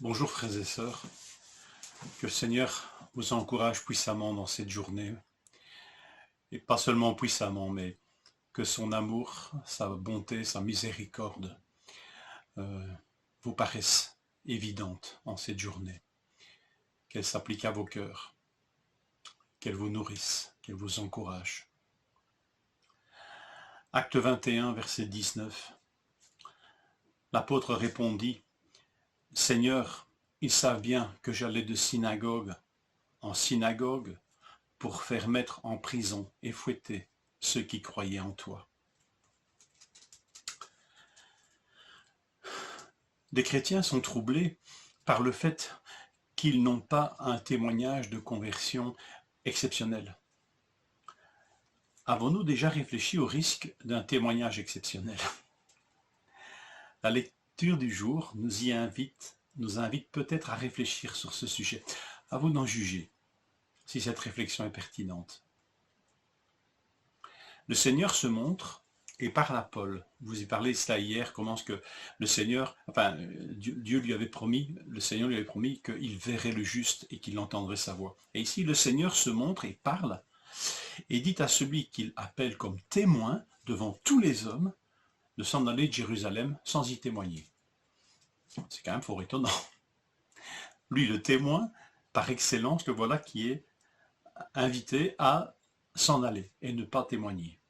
Bonjour frères et sœurs, que le Seigneur vous encourage puissamment dans cette journée, et pas seulement puissamment, mais que son amour, sa bonté, sa miséricorde euh, vous paraissent évidentes en cette journée, qu'elles s'appliquent à vos cœurs, qu'elles vous nourrissent, qu'elles vous encouragent. Acte 21, verset 19. L'apôtre répondit, « Seigneur, ils savent bien que j'allais de synagogue en synagogue pour faire mettre en prison et fouetter ceux qui croyaient en toi. » Des chrétiens sont troublés par le fait qu'ils n'ont pas un témoignage de conversion exceptionnel. Avons-nous déjà réfléchi au risque d'un témoignage exceptionnel? La lecture du jour nous invite peut-être à réfléchir sur ce sujet. À vous d'en juger si cette réflexion est pertinente. Le Seigneur se montre et parle à Paul. Vous y parlez de cela hier, comment est-ce que le Seigneur, Dieu lui avait promis, le Seigneur lui avait promis qu'il verrait le juste et qu'il entendrait sa voix. Et ici, le Seigneur se montre et parle et dit à celui qu'il appelle comme témoin devant tous les hommes de s'en aller de Jérusalem sans y témoigner. C'est quand même fort étonnant. Lui, le témoin, par excellence, le voilà qui est invité à s'en aller et ne pas témoigner.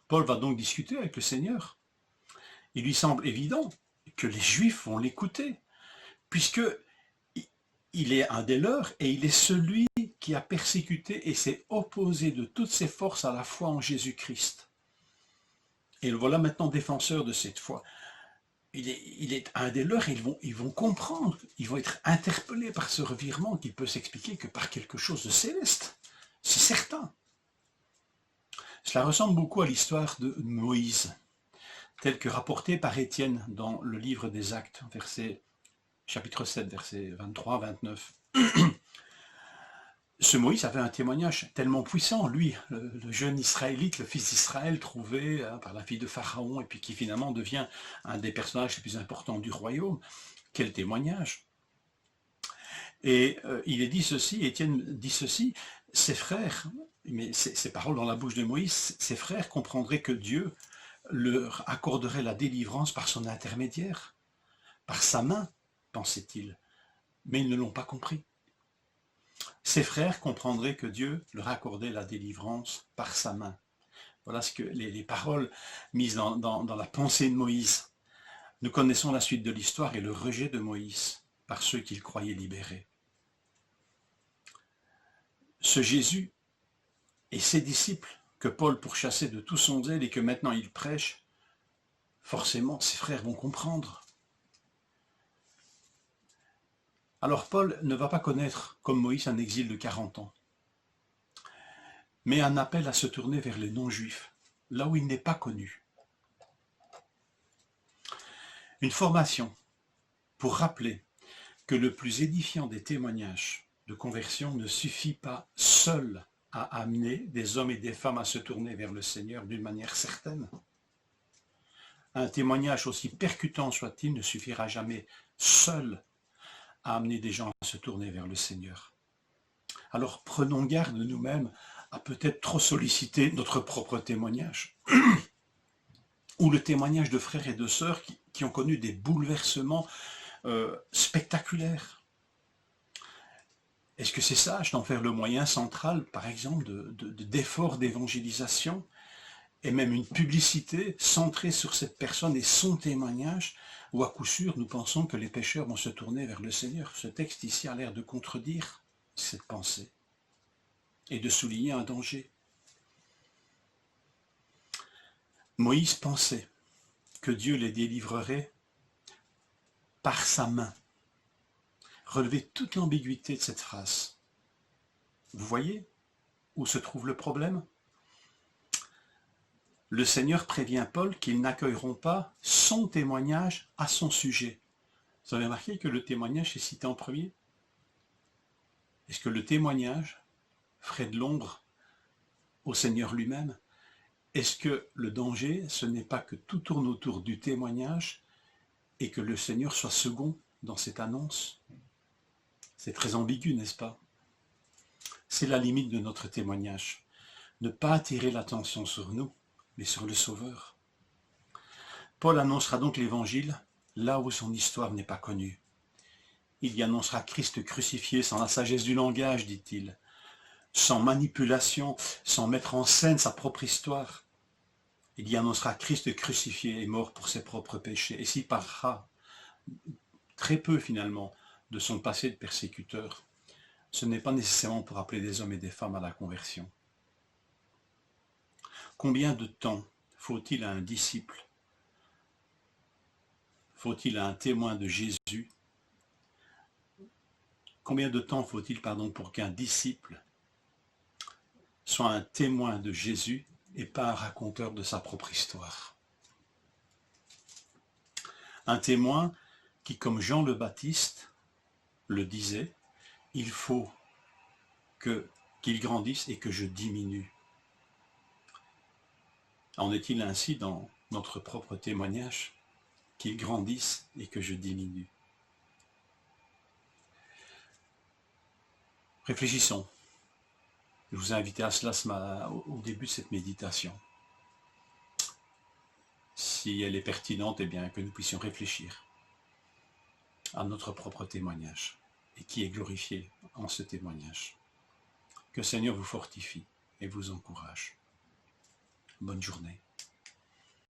Paul va donc discuter avec le Seigneur. Il lui semble évident que les Juifs vont l'écouter, puisque il est un des leurs et il est celui qui a persécuté et s'est opposé de toutes ses forces à la foi en Jésus-Christ. Et le voilà maintenant défenseur de cette foi. Il est un des leurs, ils vont comprendre, ils vont être interpellés par ce revirement qui peut s'expliquer que par quelque chose de céleste. C'est certain. Cela ressemble beaucoup à l'histoire de Moïse, telle que rapportée par Étienne dans le livre des Actes, chapitre 7, versets 23-29. Ce Moïse avait un témoignage tellement puissant, lui, le jeune Israélite, le fils d'Israël, trouvé par la fille de Pharaon, et puis qui finalement devient un des personnages les plus importants du royaume. Quel témoignage! Et il est dit ceci, Étienne dit ceci, ses frères, mais ces paroles dans la bouche de Moïse, ses frères comprendraient que Dieu leur accorderait la délivrance par son intermédiaire, par sa main, pensait-il, mais ils ne l'ont pas compris. Ses frères comprendraient que Dieu leur accordait la délivrance par sa main. Voilà ce que les paroles mises dans la pensée de Moïse. Nous connaissons la suite de l'histoire et le rejet de Moïse par ceux qu'il croyait libérer. Ce Jésus et ses disciples que Paul pourchassait de tout son zèle et que maintenant il prêche, forcément ses frères vont comprendre. Alors Paul ne va pas connaître, comme Moïse, un exil de 40 ans, mais un appel à se tourner vers les non-juifs, là où il n'est pas connu. Une formation pour rappeler que le plus édifiant des témoignages de conversion ne suffit pas seul à amener des hommes et des femmes à se tourner vers le Seigneur d'une manière certaine. Un témoignage aussi percutant soit-il ne suffira jamais seul à amener des gens à se tourner vers le Seigneur. Alors prenons garde nous-mêmes à peut-être trop solliciter notre propre témoignage, ou le témoignage de frères et de sœurs qui ont connu des bouleversements spectaculaires. Est-ce que c'est sage d'en faire le moyen central, par exemple, d'efforts d'évangélisation, et même une publicité centrée sur cette personne et son témoignage, ou à coup sûr, nous pensons que les pécheurs vont se tourner vers le Seigneur? Ce texte ici a l'air de contredire cette pensée et de souligner un danger. Moïse pensait que Dieu les délivrerait par sa main. Relevez toute l'ambiguïté de cette phrase. Vous voyez où se trouve le problème? Le Seigneur prévient Paul qu'ils n'accueilleront pas son témoignage à son sujet. Vous avez remarqué que le témoignage est cité en premier? Est-ce que le témoignage ferait de l'ombre au Seigneur lui-même? Est-ce que le danger, ce n'est pas que tout tourne autour du témoignage et que le Seigneur soit second dans cette annonce? C'est très ambigu, n'est-ce pas? C'est la limite de notre témoignage. Ne pas attirer l'attention sur nous, mais sur le Sauveur. Paul annoncera donc l'Évangile là où son histoire n'est pas connue. Il y annoncera Christ crucifié sans la sagesse du langage, dit-il, sans manipulation, sans mettre en scène sa propre histoire. Il y annoncera Christ crucifié et mort pour ses propres péchés, et s'y parlera très peu finalement de son passé de persécuteur. Ce n'est pas nécessairement pour appeler des hommes et des femmes à la conversion. Combien de temps faut-il à un disciple, faut-il à un témoin de Jésus, combien de temps faut-il, pour qu'un disciple soit un témoin de Jésus et pas un raconteur de sa propre histoire? Un témoin qui, comme Jean le Baptiste le disait, il faut qu'il grandisse et que je diminue. En est-il ainsi dans notre propre témoignage? Qu'il grandisse et que je diminue. Réfléchissons. Je vous ai invité à cela au début de cette méditation. Si elle est pertinente, eh bien que nous puissions réfléchir à notre propre témoignage et qui est glorifié en ce témoignage. Que le Seigneur vous fortifie et vous encourage. Bonne journée.